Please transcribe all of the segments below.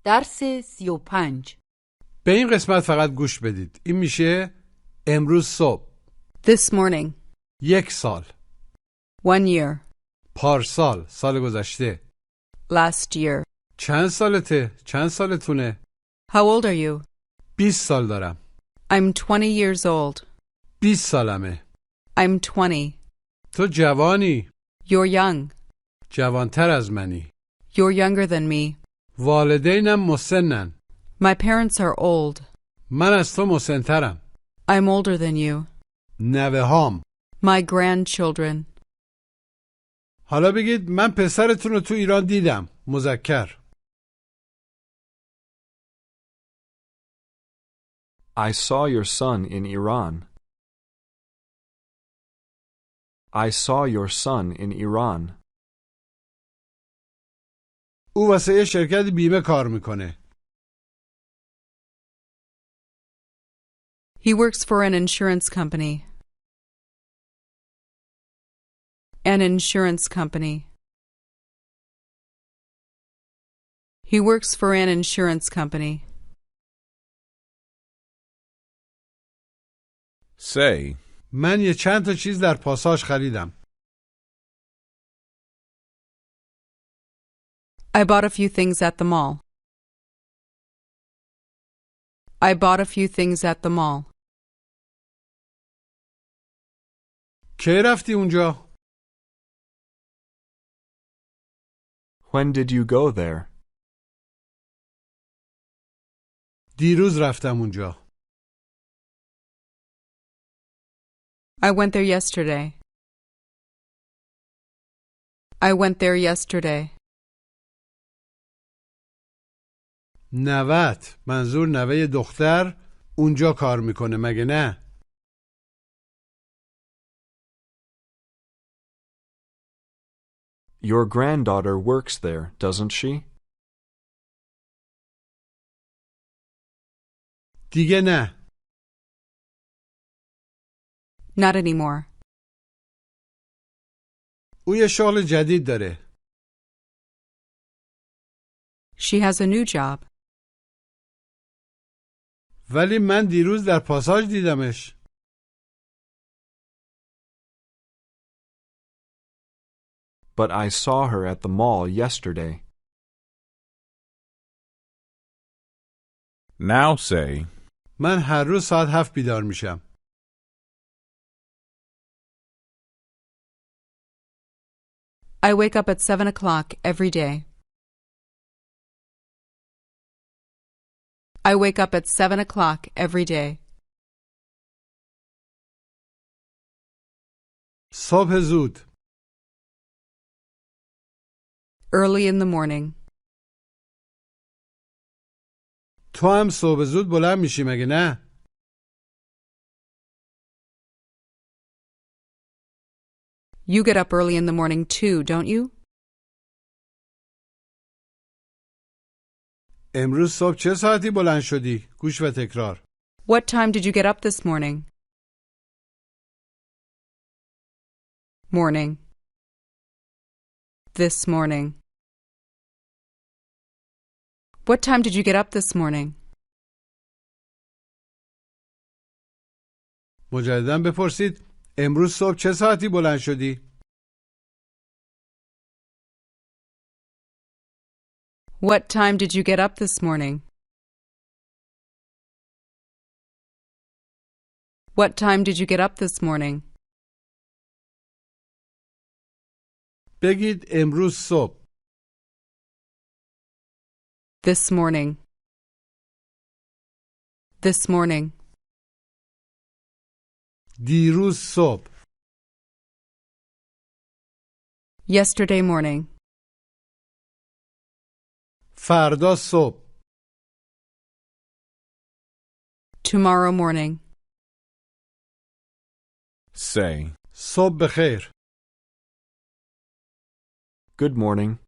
درس 35. به این قسمت فقط گوش بدید. این میشه امروز صبح، This morning. 1 سال، 1 year. پارسال، سال گذشته. Last year. چند سالته؟ چند سالتونه؟ How old are you? 20 سال دارم. I'm 20 years old. 20 سالمه. I'm 20. تو جوانی. You're young. جوانتر از منی. You're younger than me. والدینم مسنن. My parents are old. من از تو مسنترم. I'm older than you. نوه‌هام. My grandchildren. حالا بگید من پسرتون رو تو ایران دیدم. مذکر. I saw your son in Iran. I saw your son in Iran. او واسه یه شرکت بیمه کار میکنه. He works for an insurance company. An insurance company. He works for an insurance company. Say, من یه چند تا چیز در پاساژ خریدم. I bought a few things at the mall. I bought a few things at the mall. کی رفتی اونجا؟ When did you go there? دیروز رفتم اونجا. I went there yesterday. I went there yesterday. نوت، منظور نوه دختر، اونجا کار میکنه مگه نه؟ Your granddaughter works there, doesn't she? دیگه نه. Not anymore. او یه شغل جدید داره. She has a new job. ولی من دیروز در پاساژ دیدمش. But I saw her at the mall yesterday. now say, من هر روز ساعت 7 بیدار میشم. I wake up at 7 o'clock every day. I wake up at 7 o'clock every day. صبح زود. Early in the morning. تو هم صبح زود بلند میشی مگه نه؟ You get up early in the morning too, don't you? امروز صبح چه ساعتی بلند شدی؟ گوش و تکرار. What time did you get up this morning? Morning. This morning. What time did you get up this morning? مجدداً بپرسید امروز صبح چه ساعتی بلند شدی؟ What time did you get up this morning? What time did you get up this morning? بگید امروز صبح. This morning. This morning. دیروز صبح. Yesterday morning. فردا صبح. Tomorrow morning. say, صبح بخیر. Good morning.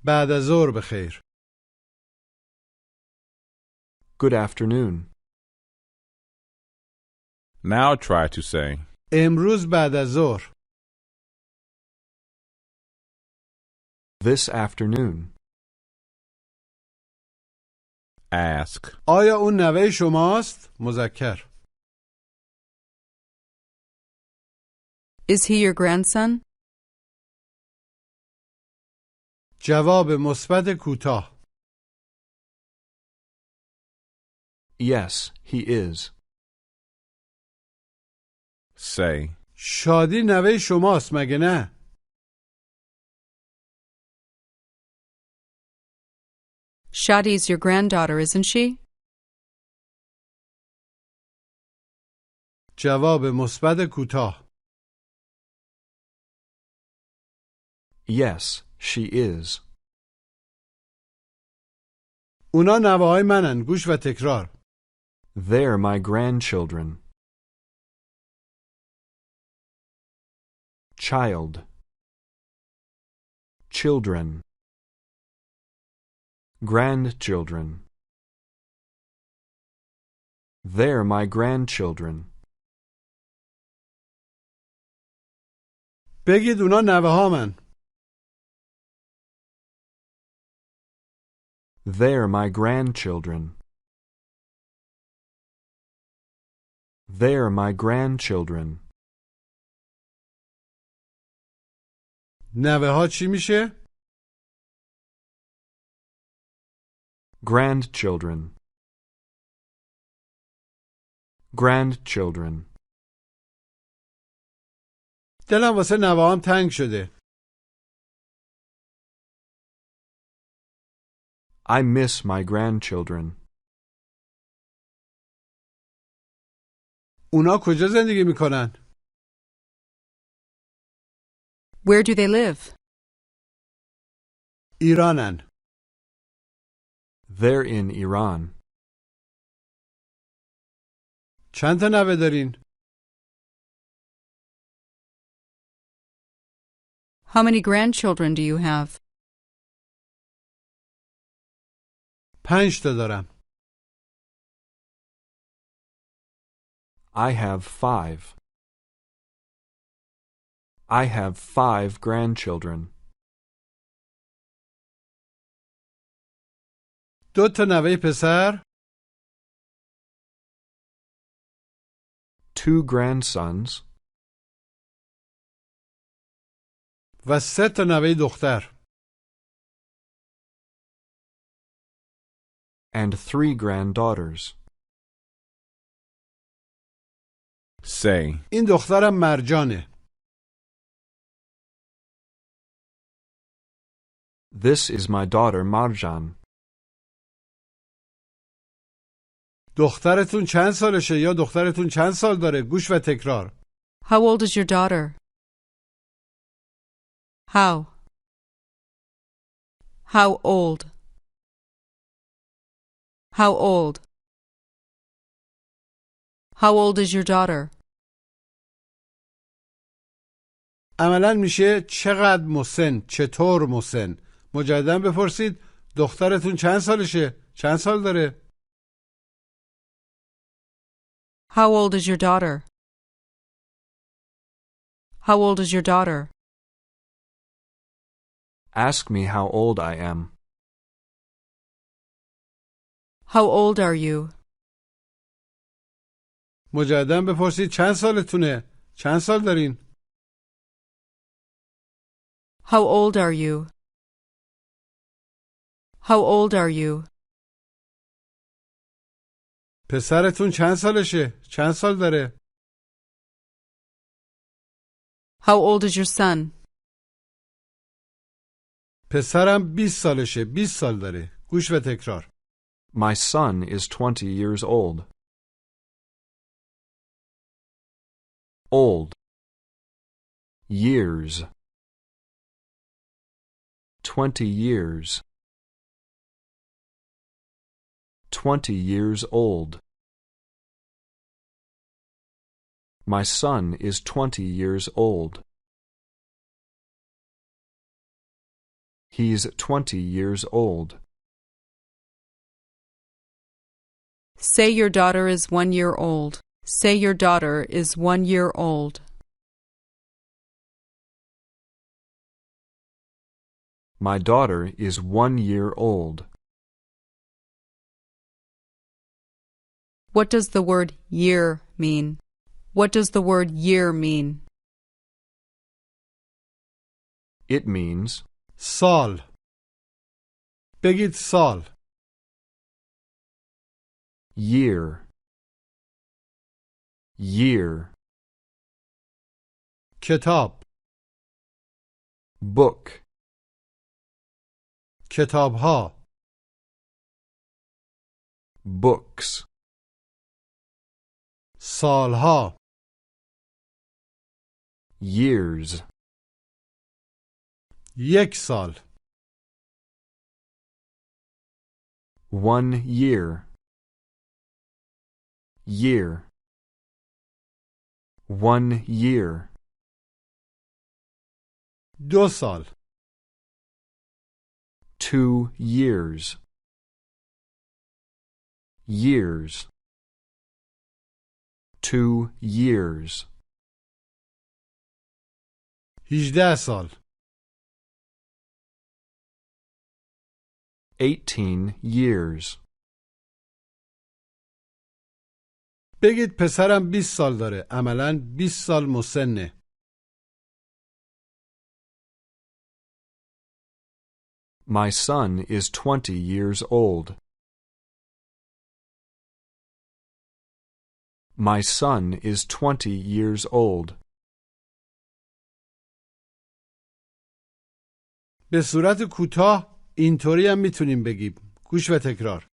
بعد از ظهر بخیر. Good afternoon. now try to say, امروز بعد از ظهر. This afternoon. Ask. آیا اون نوه شماست؟ مذکر. Is he your grandson? جواب مثبت کوتاه. Yes, he is. Say. شادی نوه شماست مگه نه؟ Shadi's your granddaughter, isn't she? جواب مثبت کوتاه. Yes, she is. اونا نوه های منن. گوش و تکرار. They're my grandchildren. Child. Children. Grandchildren. They're my grandchildren. بگید اونا نوه ها من. They're my grandchildren. They're my grandchildren. نوه ها چی میشه؟ Grandchildren. Grandchildren. دلم واسه نوه هم تنگ شده. I miss my grandchildren. اونا کجا زندگی میکنن؟ Where do they live? ایرانن. They're in Iran. چند تا نوه دارین؟ How many grandchildren do you have? 5 تا دارم. I have 5. I have 5 grandchildren. 2 تا نوه پسر. 2 grandsons. و 3 تا نوه دختر. And 3 granddaughters. Say. این دخترم مرجانه. This is my daughter Marjan. دخترتون چند سالشه یا دخترتون چند سال داره؟ گوش و تکرار. How old is your daughter? How? How old? How old? How old is your daughter? عملاً میشه چقدر مسن، چطور مسن. مجددا بپرسید دخترتون چند سالشه؟ چند سال داره؟ How old is your daughter? How old is your daughter? Ask me how old I am. How old are you? مجددا بپرسید چند سالتونه؟ چند سال دارین؟ How old are you? How old are you? پسرتون چند سالشه؟ چند سال داره؟ How old is your son? پسرم 20 سالشه، 20 سال داره. گوش و تکرار. My son is 20 years old. Old. Years. 20 years. 20 years old. My son is 20 years old. He's 20 years old. Say your daughter is 1 year old. Say your daughter is 1 year old. My daughter is 1 year old. What does the word year mean? What does the word year mean? It means سال. بگید سال. year. Year. کتاب. Book. کتابها. Books. سالها. Years. یک سال. 1 year. Year. 1 year. 2 سال. 2 years. Years. 2 years. 18 سال. 18 years. بگید پسرم 20 سال داره. عملاً 20 سال مسنه. My son is 20 years old. My son is 20 years old. به صورت کوتاه اینطوری هم میتونیم بگیم. گوش و تکرار.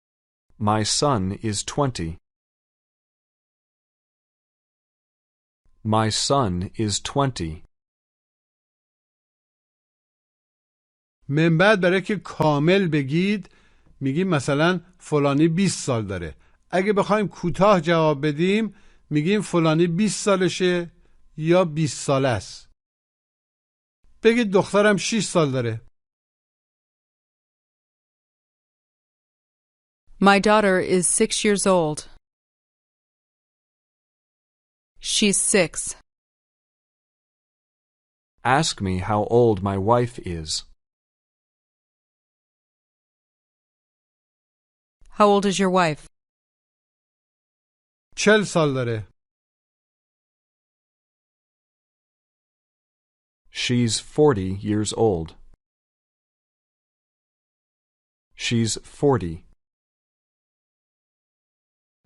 My son is 20. My son is 20. من بعد برای که کامل بگید میگیم مثلا فلانی 20 سال داره. اگه بخوایم کوتاه جواب بدیم میگیم فلانی 20 سالشه یا 20 ساله است. بگید دخترم 6 سال داره. My daughter is 6 years old. She's 6. Ask me how old my wife is. How old is your wife? 40 سال داره. She's 40 years old. She's 40.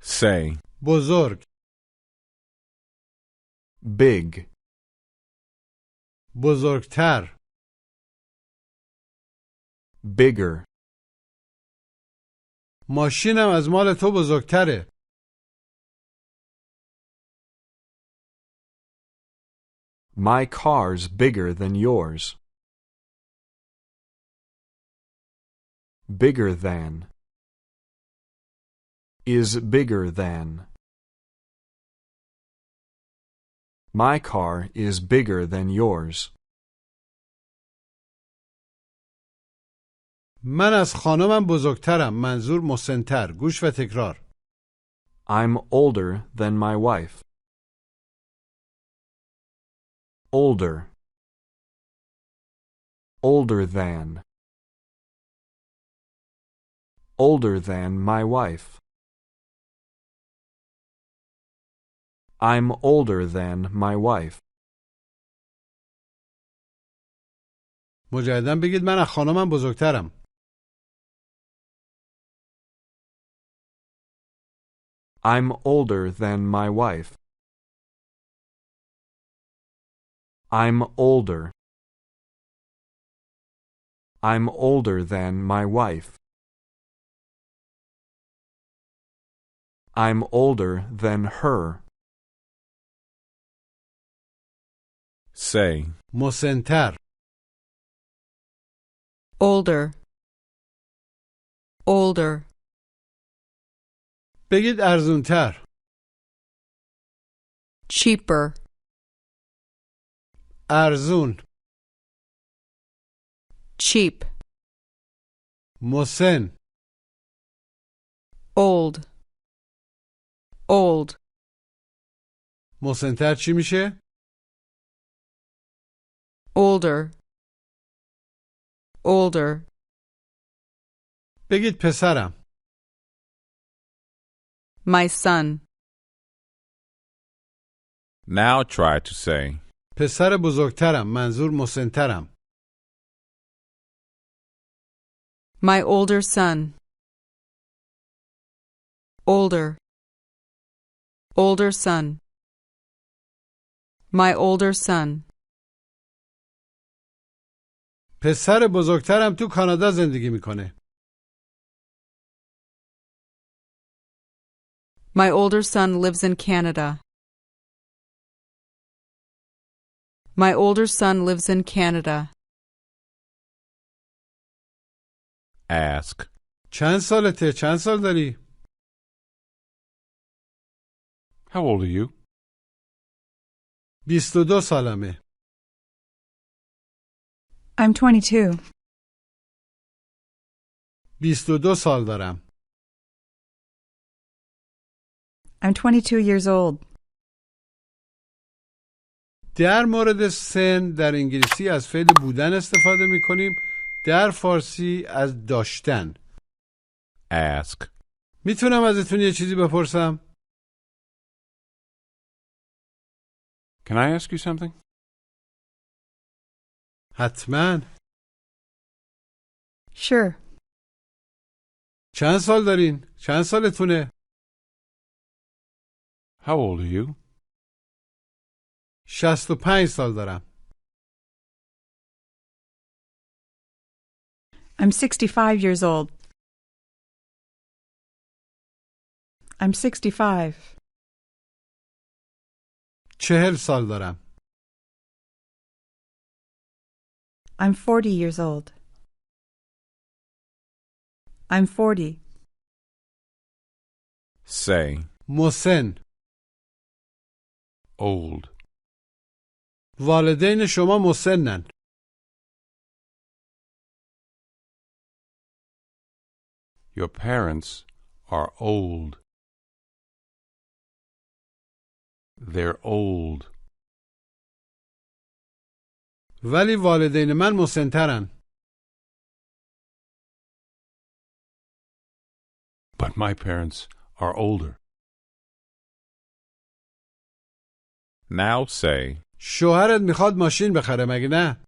Say. بزرگ. Big. بزرگتر. Bigger. ماشینم از مال تو بزرگتره. My car's bigger than yours. Bigger than. Is bigger than. My car is bigger than yours. من از خانمم بزرگترم. منظور مسن‌تر. گوش و تکرار. I'm older than my wife. Older. Older than. Older than my wife. I'm older than my wife. مجدداً بگید من از خانمم بزرگترم. I'm older than my wife. I'm older. I'm older than my wife. I'm older than her. Say. مسن‌تر. Older. Older. بگید ارزونتر. Cheaper. ارزون. Cheap. مسن. Old. Old. مسن‌تر چی میشه؟ Older. Older. بگید پسرم. My son. Now try to say. پسر بزرگترم، منظور مسنترم. My older son. Older. Older son. My older son. پسر بزرگترم تو کانادا زندگی میکنه. My older son lives in Canada. My older son lives in Canada. Ask. چند سالته؟ چند سال داری؟ How old are you? 22 سالمه. I'm 22. 22 سال دارم. I'm 22 years old. در مورد سن در انگلیسی از فعل بودن استفاده میکنیم، در فارسی از داشتن. Ask. میتونم ازتون یه چیزی بپرسم؟ Can I ask you something? حتما. Sure. چند سال دارین؟ چند سالتونه؟ How old are you? 65 سال دارم. I'm 65 years old. I'm 65. 40 سال دارم. I'm 40 years old. I'm 40. Say. مسن. Old. والدین شما مسنن. Your parents are old. They're old. ولی والدین من مسنترن. But my parents are older. Now say. شوهرت میخواد ماشین بخره مگه نه؟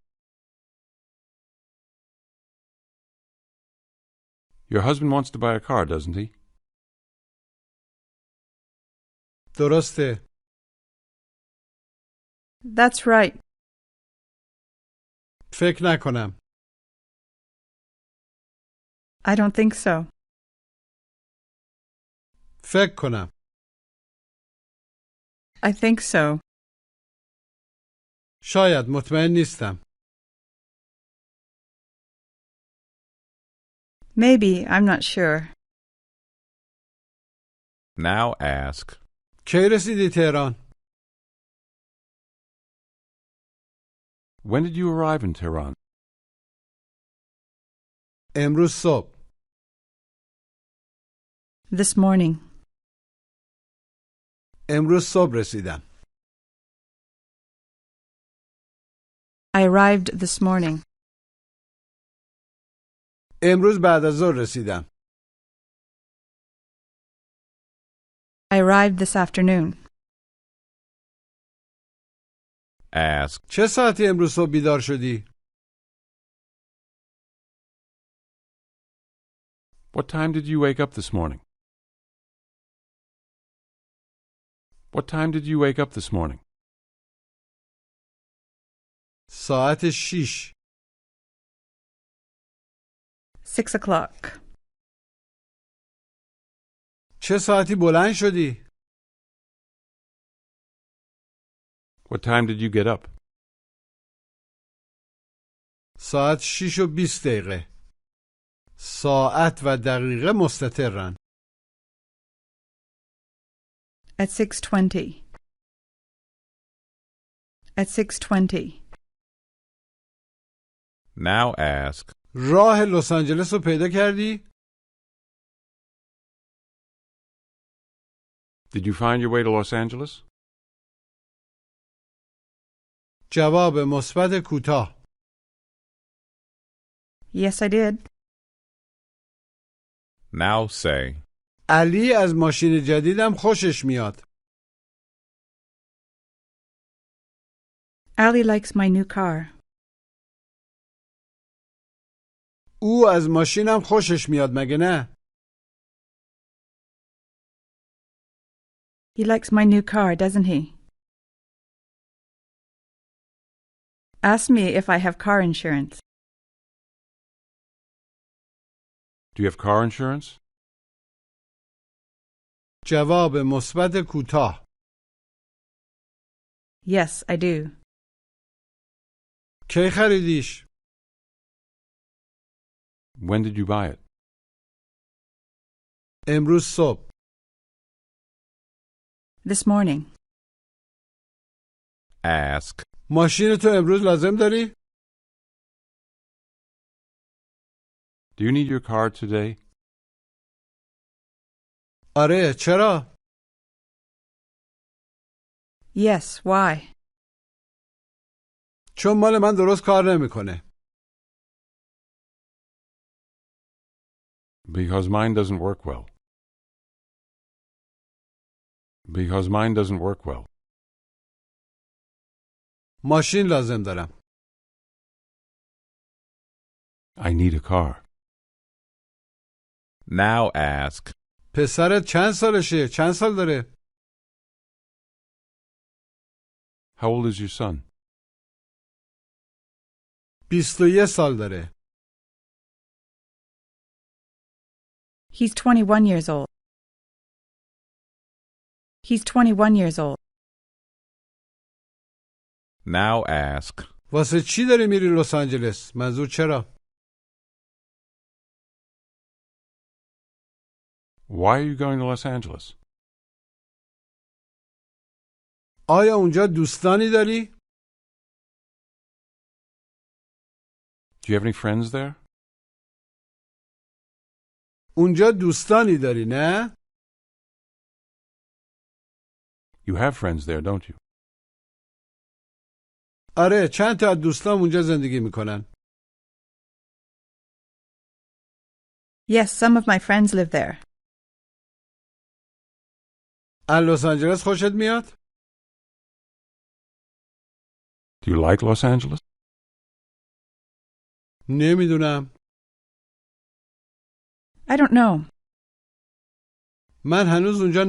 Your husband wants to buy a car, doesn't he? درسته. That's right. فکر نکنم. I don't think so. فکر کنم. I think so. شاید، مطمئن نیستم. Maybe, I'm not sure. Now ask. کی رسیدی تهران؟ When did you arrive in Tehran? امروز صبح. This morning. امروز صبح رسیدم. I arrived this morning. امروز بعد از ظهر رسیدم. I arrived this afternoon. Ask. چه ساعتی امروز صبح بیدار شدی؟ What time did you wake up this morning? What time did you wake up this morning? ساعت 6. 6 o'clock. چه ساعتی بلند شدی؟ What time did you get up? ساعت 6 و 20 دقیقه. ساعت و دقیقه مستترن. At 6:20. At 6:20. Now ask. راه لس آنجلس رو پیدا کردی؟ Did you find your way to Los Angeles? جواب مثبت کوتاه. Yes, I did. Now say. علی از ماشین جدیدم خوشش میاد. Ali likes my new car. او از ماشینم خوشش میاد مگه نه؟ He likes my new car, doesn't he? Ask me if I have car insurance. Do you have car insurance? جواب مثبت کوتاه. Yes, I do. کی خریدیش؟ When did you buy it? امروز صبح. This morning. Ask. ماشین تو امروز لازم داری؟ Do you need your car today? آره، چرا؟ Yes, why? چون مال من درست کار نمیکنه. Because mine doesn't work well. Because mine doesn't work well. ماشین لازم دارم. I need a car. Now ask. پسرت چند سالشه؟ چند سال داره؟ How old is your son? 21 سال داره. He's 21 years old. He's 21 years old. Now ask. واسه چی داری میری لس آنجلس؟ منظور چرا؟ Why are you going to Los Angeles? آیا اونجا دوستانی داری؟ Do you have any friends there? اونجا دوستانی داری نه؟ You have friends there, don't you? آره، چند تا از دوستام اونجا زندگی میکنن. Yes, some of my friends live there. از لس آنجلس خوشت میاد؟ Do you like Los Angeles? نمیدونم. I don't know. من هنوز اونجا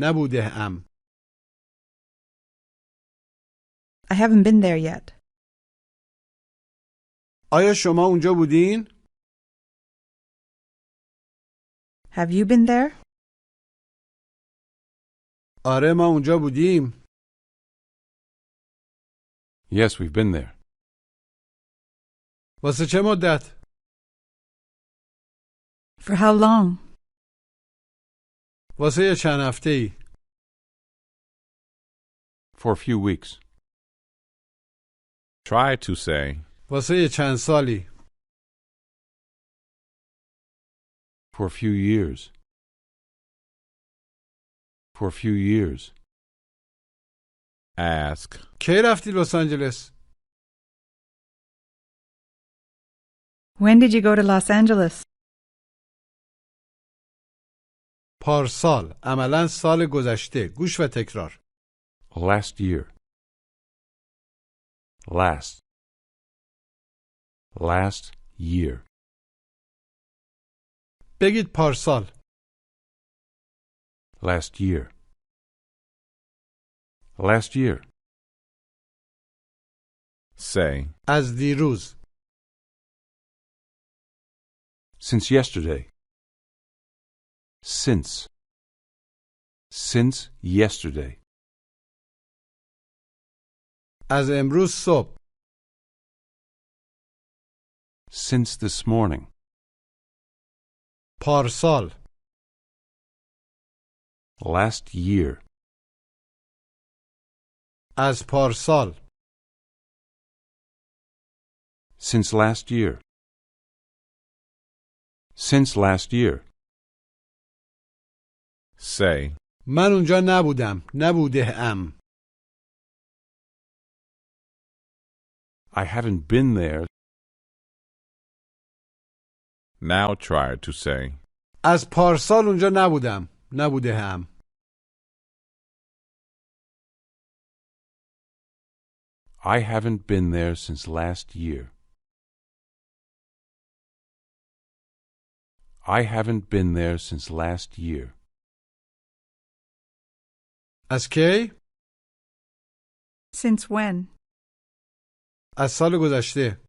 نبوده ام. I haven't been there yet. آیا شما اونجا بودین؟ Have you been there? آره، ما اونجا بودیم. Yes, we've been there. واسه چه مدت؟ For how long? واسه یه چند هفته‌ای. For a few weeks. Try to say. واسه یه چند سالی. For a few years. For a few years. Ask. کی رفتی لس آنجلس؟ When did you go to Los Angeles? پارسال، عملاً سال گذشته. گوش و تکرار. Last year. Last. Last year. بگید پارسال. Last year. Last year. Say. از دیروز. Since yesterday. Since. Since yesterday. از امروز صبح. Since this morning. پارسال. Last year. از پارسال. Since last year. Since last year. Say. من اونجا نبوده ام. I haven't been there. Now try to say. از پارسال اونجا نبوده هم. I haven't been there since last year. I haven't been there since last year. از کی؟ Since when? از سال گذشته.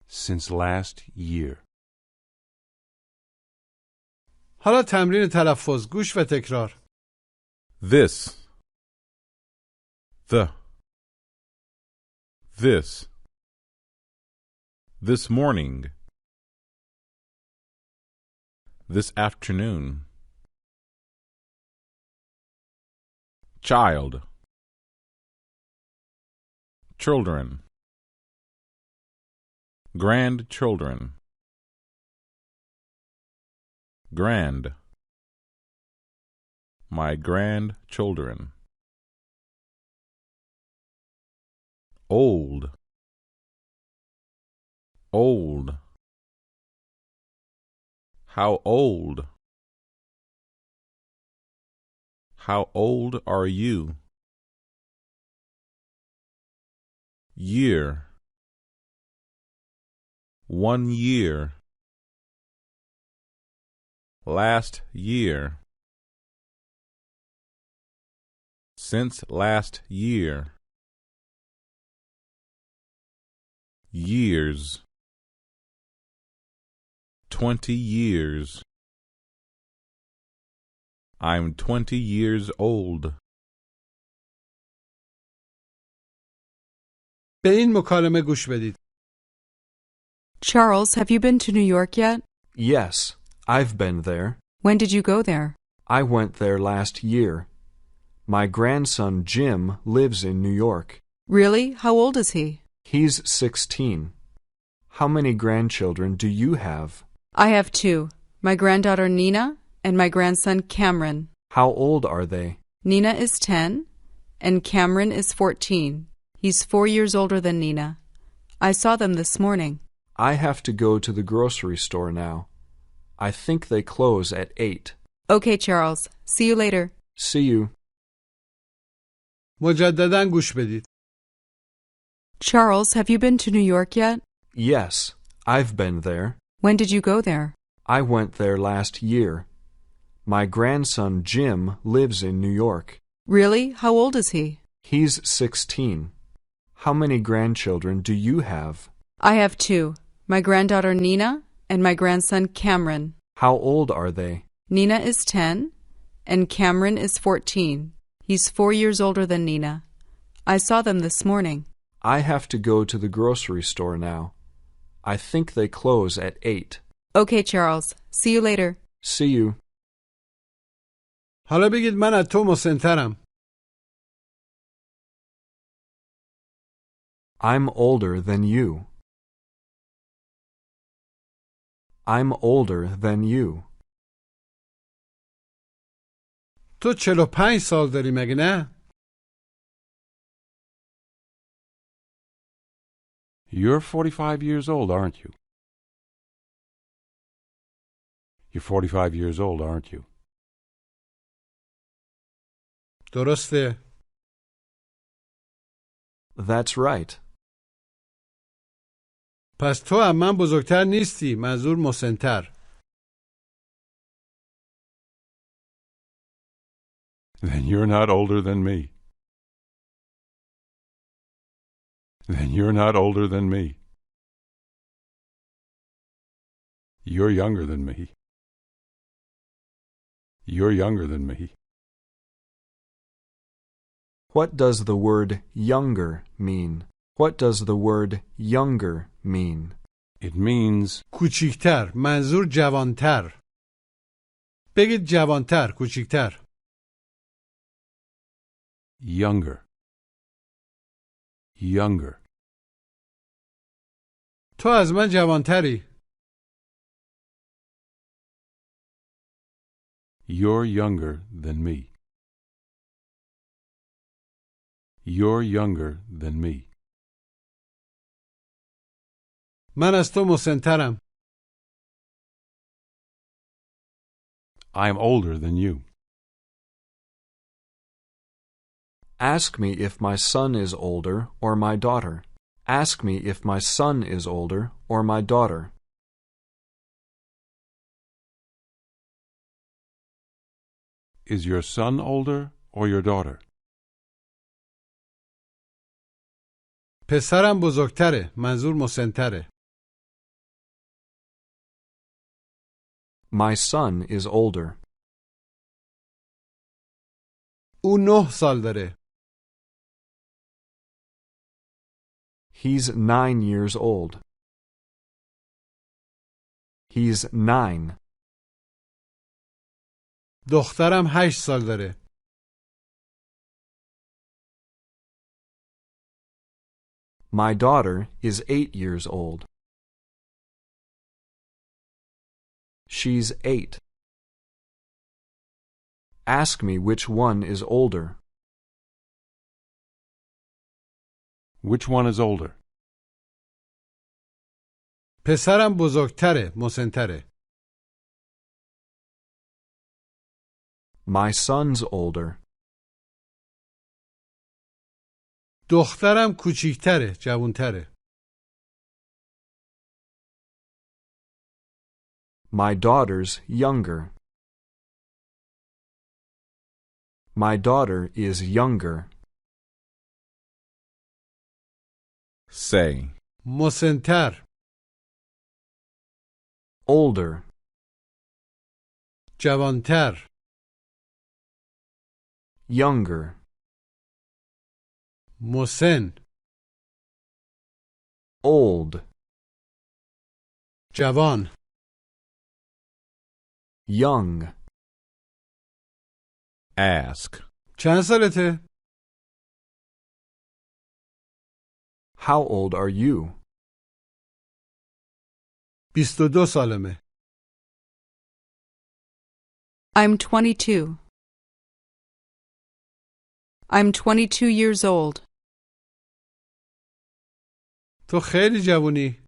Since last year. حالا تمرین تلفظ. گوش و تکرار. This. This. This morning. This afternoon. Child. Children. Grandchildren. Grand. My grandchildren. Old. Old. How old? How old are you? Year. 1 year. Last year. Since last year. Years. 20 years. I'm 20 years old. به این مکالمه گوش بدید. Charles, have you been to New York yet? Yes, I've been there. When did you go there? I went there last year. My grandson Jim lives in New York. Really? How old is he? He's 16. How many grandchildren do you have? I have 2. My granddaughter Nina and my grandson Cameron. How old are they? Nina is 10 and Cameron is 14. He's 4 years older than Nina. I saw them this morning. I have to go to the grocery store now. I think they close at 8. Okay, Charles. See you later. See you. مجدداً گوش بدید. Charles, have you been to New York yet? Yes, I've been there. When did you go there? I went there last year. My grandson Jim lives in New York. Really? How old is he? He's 16. How many grandchildren do you have? I have 2. My granddaughter Nina and my grandson Cameron. How old are they? Nina is 10 and Cameron is 14. He's 4 years older than Nina. I saw them this morning. I have to go to the grocery store now. I think they close at 8. Okay, Charles. See you later. See you. حالا بگید من از تو مسن‌ترم. I'm older than you. I'm older than you. تو 45 سال داری مگه نه؟ You're 45 years old, aren't you? You're 45 years old, aren't you? درسته. That's right. پس تو هم من بزرگتر نیستی. منظور مسن‌تر. Then you're not older than me. Then you're not older than me. You're younger than me. You're younger than me. What does the word younger mean? What does the word younger mean? It means کوچیکتر. منظور جوانتر. بگید جوانتر. کوچیکتر. younger. Younger. تو از من جوانتری. You're younger than me. You're younger than me. من از تو مسن‌ترم. I'm older than you. Ask me if my son is older or my daughter. Ask me if my son is older or my daughter. Is your son older or your daughter? پسرم بزرگتره. منظور مسن‌تره. My son is older. او 9 سال داره. He's 9 years old. He's 9. دخترم 8 سال داره. My daughter is 8 years old. She's 8. Ask me which one is older. Which one is older? پسرم بزرگتره. مسن‌تره. My son's older. دخترم کوچیکتره. جوانتره. My daughter's younger. My daughter is younger. Say. مسن‌تر. Older. جوانتر. Younger. مسن. Old. جوان. Young. Ask. چند سالته؟ How old are you? 22 سالمه. I'm 22. I'm 22 years old. تو خیلی جوونی.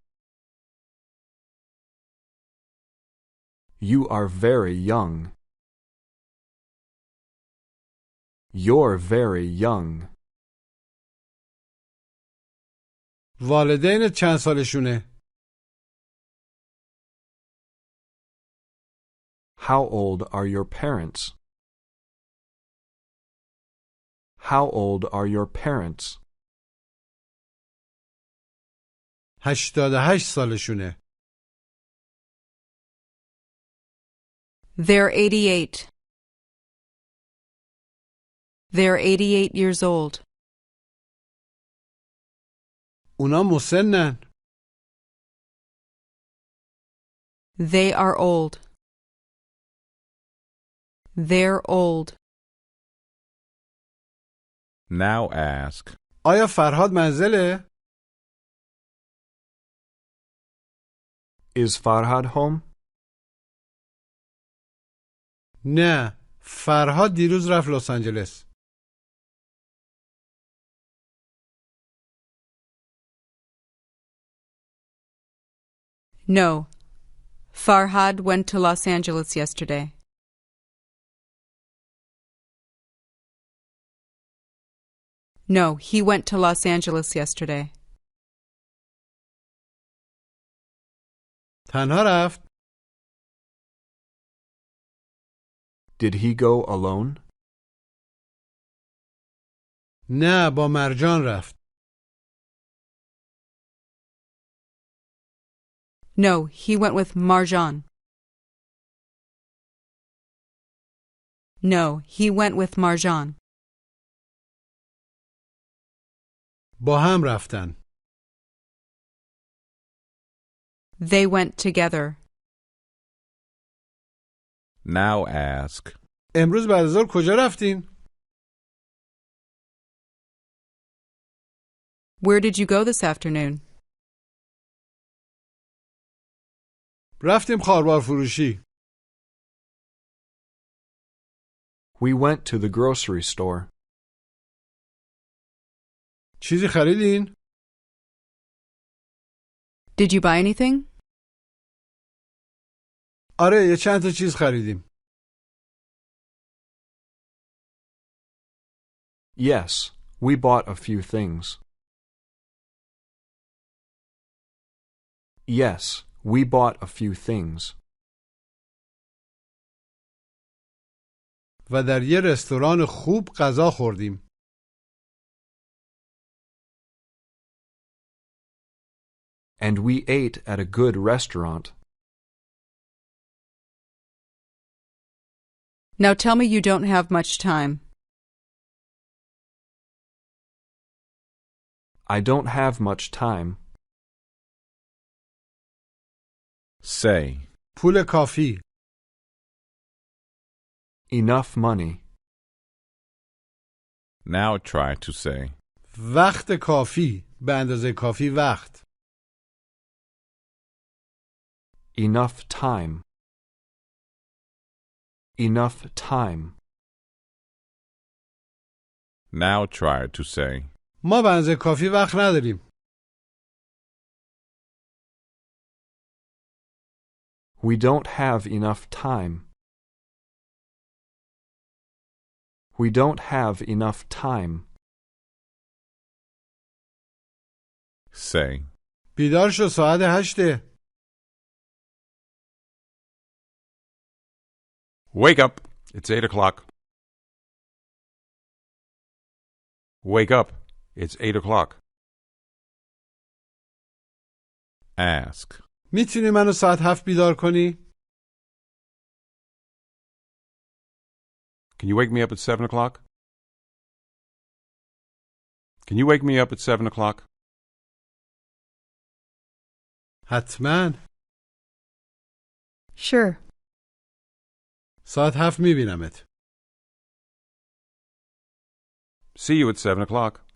You are very young. You're very young. والدینت چند سالشونه؟ How old are your parents? How old are your parents? 88 سالشونه. They're 88. They're 88 years old. اونا مسنن. They are old. They're old. Now ask. آیا فرهاد منزله؟ Is Farhad home? نه. فرهاد دیروز رفت لس آنجلس. No. Farhad went to Los Angeles yesterday. No, he went to Los Angeles yesterday. تنها رفت؟ Did he go alone? نه، با مرجان رفت. No, he went with Marjan. No, he went with Marjan. با هم رفتن. They went together. Now ask. امروز بعد از ظهر کجا رفتین؟ Where did you go this afternoon? رفتیم خاربار فروشی. We went to the grocery store. چیزی خریدین؟ Did you buy anything? آره، یه چند تا چیز خریدیم. Yes, we bought a few things. Yes, we bought a few things. و در یه رستوران خوب غذا خوردیم. And we ate at a good restaurant. Now tell me you don't have much time. I don't have much time. Say. پول کافی. Enough money. Now try to say. وقت کافی. به اندازه کافی وقت. Enough time. Enough time. Now try to say. ما به اندازه کافی وقت نداریم. We don't have enough time. We don't have enough time. Say. بیدار شو ساعت 8. Wake up. It's 8 o'clock. Wake up. It's 8 o'clock. Ask. میتونی منو ساعت 7 بیدار کنی؟ Can you wake me up at 7 o'clock? Can you wake me up at 7 o'clock? حتما. Sure. ساعت 7 میبینمت. See you at 7 o'clock.